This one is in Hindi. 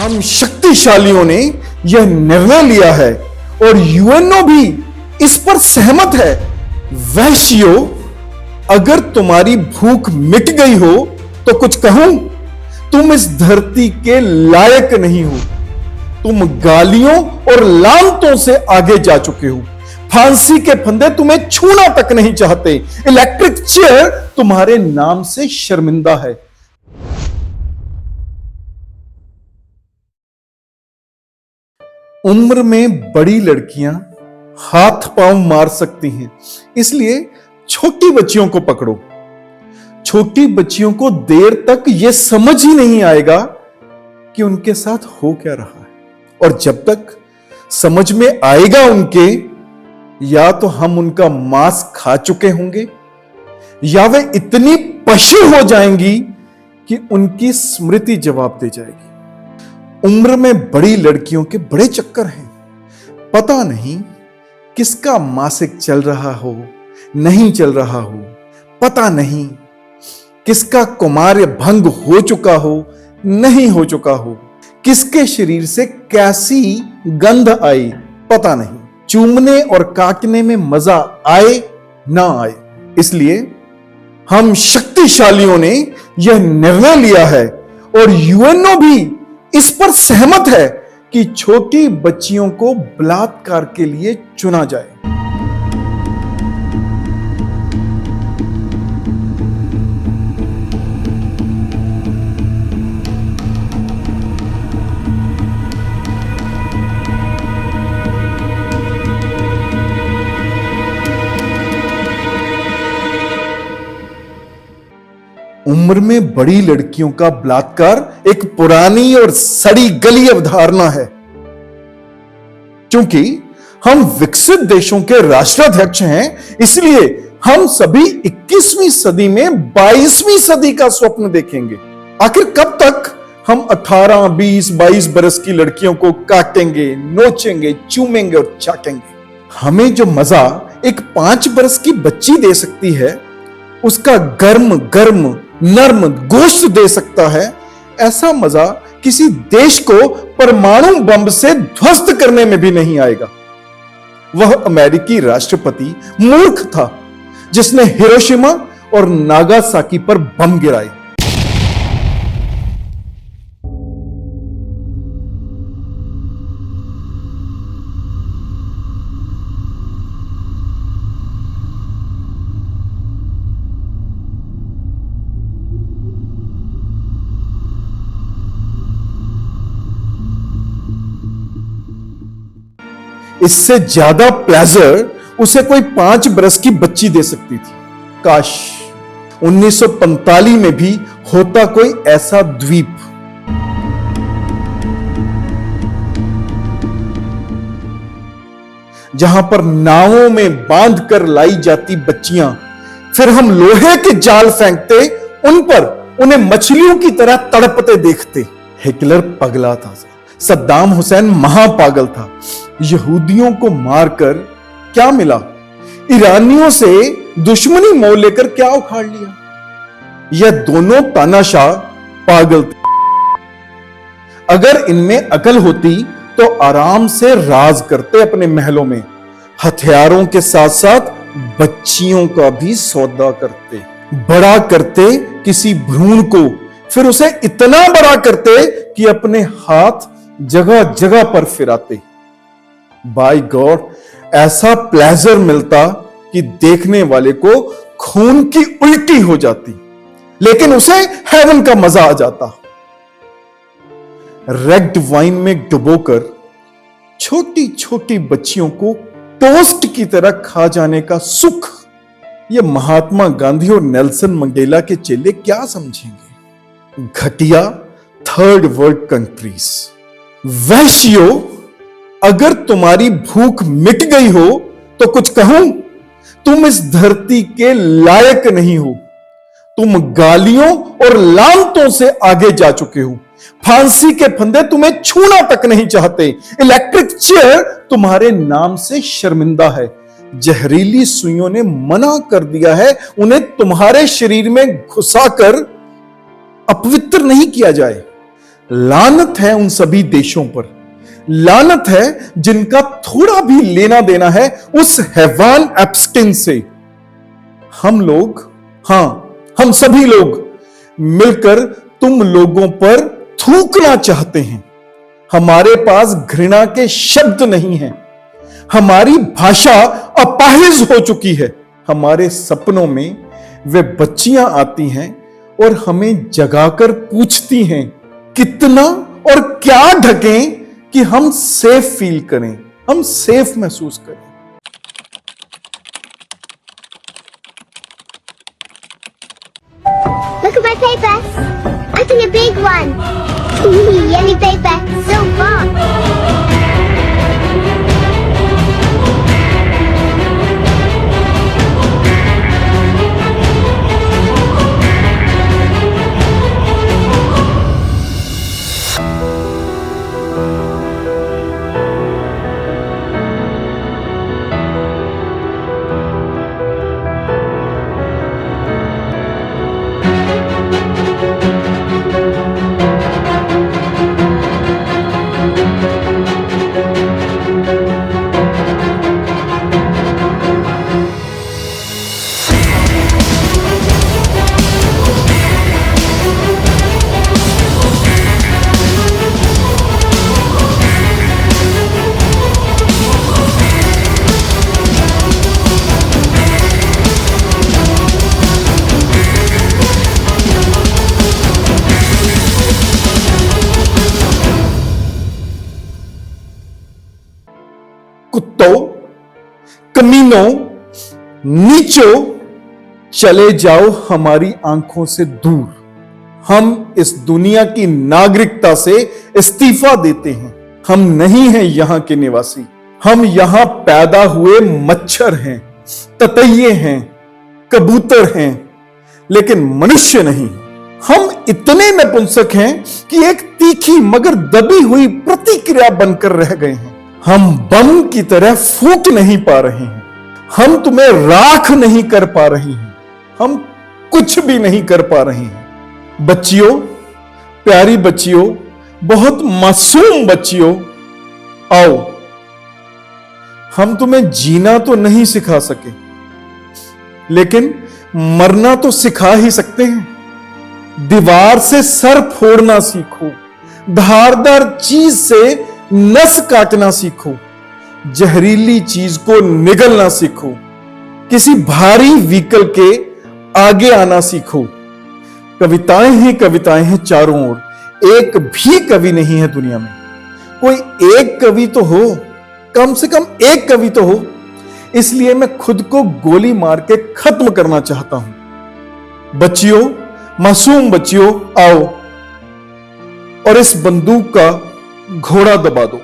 हम शक्तिशालियों ने यह निर्णय लिया है और यूएनओ भी इस पर सहमत है। वैश्यों, अगर तुम्हारी भूख मिट गई हो तो कुछ कहूं, तुम इस धरती के लायक नहीं हो। तुम गालियों और लानतों से आगे जा चुके हो। फांसी के फंदे तुम्हें छूना तक नहीं चाहते। इलेक्ट्रिक चेयर तुम्हारे नाम से शर्मिंदा है। उम्र में बड़ी लड़कियां हाथ पांव मार सकती हैं, इसलिए छोटी बच्चियों को पकड़ो। छोटी बच्चियों को देर तक यह समझ ही नहीं आएगा कि उनके साथ हो क्या रहा है, और जब तक समझ में आएगा उनके, या तो हम उनका मांस खा चुके होंगे या वे इतनी पशु हो जाएंगी कि उनकी स्मृति जवाब दे जाएगी। उम्र में बड़ी लड़कियों के बड़े चक्कर हैं। पता नहीं किसका मासिक चल रहा हो, नहीं चल रहा हो। पता नहीं किसका कुमार्य भंग हो चुका हो, नहीं हो चुका हो। किसके शरीर से कैसी गंध आई, पता नहीं। चूमने और काटने में मजा आए ना आए, इसलिए हम शक्तिशालियों ने यह निर्णय लिया है और यूएनओ भी इस पर सहमत है कि छोटी बच्चियों को बलात्कार के लिए चुना जाए। उम्र में बड़ी लड़कियों का बलात्कार एक पुरानी और सड़ी गली अवधारणा है। क्योंकि हम विकसित देशों के राष्ट्राध्यक्ष हैं, इसलिए हम सभी 21वीं सदी में 22वीं सदी का स्वप्न देखेंगे। आखिर कब तक हम 18, 20, 22 बरस की लड़कियों को काटेंगे, नोचेंगे, चूमेंगे और चाटेंगे? हमें जो मजा एक 5 बरस की बच्ची दे सकती है, उसका गर्म गर्म नर्म गोश्त दे सकता है, ऐसा मजा किसी देश को परमाणु बम से ध्वस्त करने में भी नहीं आएगा। वह अमेरिकी राष्ट्रपति मूर्ख था जिसने हिरोशिमा और नागासाकी पर बम गिराए। इससे ज्यादा प्लेजर उसे कोई 5 बरस की बच्ची दे सकती थी। काश 1945 में भी होता कोई ऐसा द्वीप। जहां पर नावों में बांध कर लाई जाती बच्चियां, फिर हम लोहे के जाल फेंकते उन पर, उन्हें मछलियों की तरह तड़पते देखते। हिटलर पगला था, सद्दाम हुसैन महापागल था। यहूदियों को मारकर क्या मिला? ईरानियों से दुश्मनी मोल लेकर क्या उखाड़ लिया? यह दोनों तानाशाह पागल थे। अगर इनमें अकल होती तो आराम से राज करते अपने महलों में, हथियारों के साथ साथ बच्चियों का भी सौदा करते, बड़ा करते किसी भ्रूण को, फिर उसे इतना बड़ा करते कि अपने हाथ जगह जगह पर फिराते। बाय गॉड, ऐसा प्लेजर मिलता कि देखने वाले को खून की उल्टी हो जाती, लेकिन उसे हेवन का मजा आ जाता। रेड वाइन में डुबोकर छोटी छोटी बच्चियों को टोस्ट की तरह खा जाने का सुख, यह महात्मा गांधी और नेल्सन मंडेला के चेले क्या समझेंगे? घटिया थर्ड वर्ल्ड कंट्रीज। वैश्यों, अगर तुम्हारी भूख मिट गई हो तो कुछ कहूं, तुम इस धरती के लायक नहीं हो। तुम गालियों और लानतों से आगे जा चुके हो। फांसी के फंदे तुम्हें छूना तक नहीं चाहते। इलेक्ट्रिक चेयर तुम्हारे नाम से शर्मिंदा है। जहरीली सुइयों ने मना कर दिया है उन्हें तुम्हारे शरीर में घुसाकर अपवित्र नहीं किया जाए। लानत है उन सभी देशों पर, लानत है जिनका थोड़ा भी लेना देना है उस हैवान एब्स्टिन से। हम लोग, हां, हम सभी लोग मिलकर तुम लोगों पर थूकना चाहते हैं। हमारे पास घृणा के शब्द नहीं हैं। हमारी भाषा अपाहिज हो चुकी है। हमारे सपनों में वे बच्चियां आती हैं और हमें जगाकर पूछती हैं, कितना और क्या ढकें कि हम सेफ फील करें, हम सेफ महसूस करें। Look at my paper. I think a big one. Yellow paper, so far. कुत्तों, कमीनों, नीचों, चले जाओ हमारी आंखों से दूर। हम इस दुनिया की नागरिकता से इस्तीफा देते हैं। हम नहीं हैं यहां के निवासी। हम यहां पैदा हुए मच्छर हैं, ततैये हैं, कबूतर हैं, लेकिन मनुष्य नहीं। हम इतने नपुंसक हैं कि एक तीखी मगर दबी हुई प्रतिक्रिया बनकर रह गए हैं। हम बम की तरह फूट नहीं पा रहे हैं। हम तुम्हें राख नहीं कर पा रहे हैं। हम कुछ भी नहीं कर पा रहे हैं। बच्चियों, प्यारी बच्चियों, बहुत मासूम बच्चियों, आओ, हम तुम्हें जीना तो नहीं सिखा सके, लेकिन मरना तो सिखा ही सकते हैं। दीवार से सर फोड़ना सीखो, धारदार चीज से नस काटना सीखो, जहरीली चीज को निगलना सीखो, किसी भारी व्हीकल के आगे आना सीखो। कविताएं ही कविताएं हैं चारों ओर। एक भी कवि नहीं है दुनिया में। कोई एक कवि तो हो, कम से कम एक कवि तो हो। इसलिए मैं खुद को गोली मार के खत्म करना चाहता हूं। बच्चियों, मासूम बच्चियों, आओ और इस बंदूक का घोड़ा दबा दो।